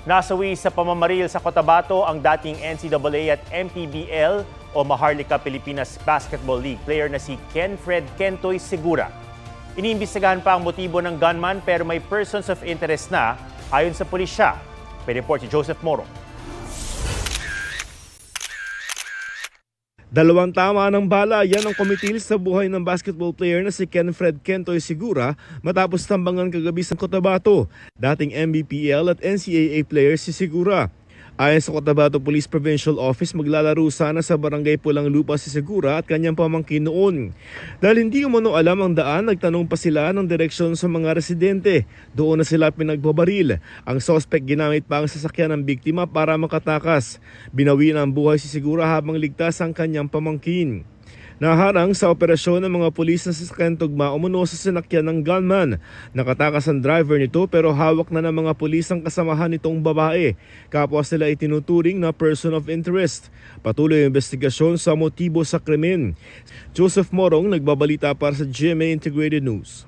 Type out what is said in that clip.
Nasawi sa pamamaril sa Cotabato ang dating NCAA at MPBL o Maharlika Pilipinas Basketball League player na si Kenfred Kentoy Segura. Iniimbestigahan pa ang motibo ng gunman pero may persons of interest na ayon sa pulisya. May report si Joseph Moro. Dalawang tama ng bala, yan ang kumitil sa buhay ng basketball player na si Kenfred Kentoy Segura matapos tambangan kagabi sa Cotabato. Dating MBPL at NCAA player si Segura. Ayon sa Cotabato Police Provincial Office, maglalaro sana sa barangay Pulang Lupa si Segura at kanyang pamangkin noon. Dahil hindi umano alam ang daan, nagtanong pa sila ng direksyon sa mga residente. Doon na sila pinagbabaril. Ang suspect ginamit pa ang sasakyan ng biktima para makatakas. Binawi na ang buhay si Segura habang ligtas ang kanyang pamangkin. Naharang sa operasyon ng mga pulis na sasakyan tugma umuno sa sinakyan ng gunman. Nakatakas ang driver nito pero hawak na ng mga pulis ang kasamahan nitong babae. Kapwa sila itinuturing na person of interest. Patuloy ang investigasyon sa motibo sa krimen. Joseph Morong, nagbabalita para sa GMA Integrated News.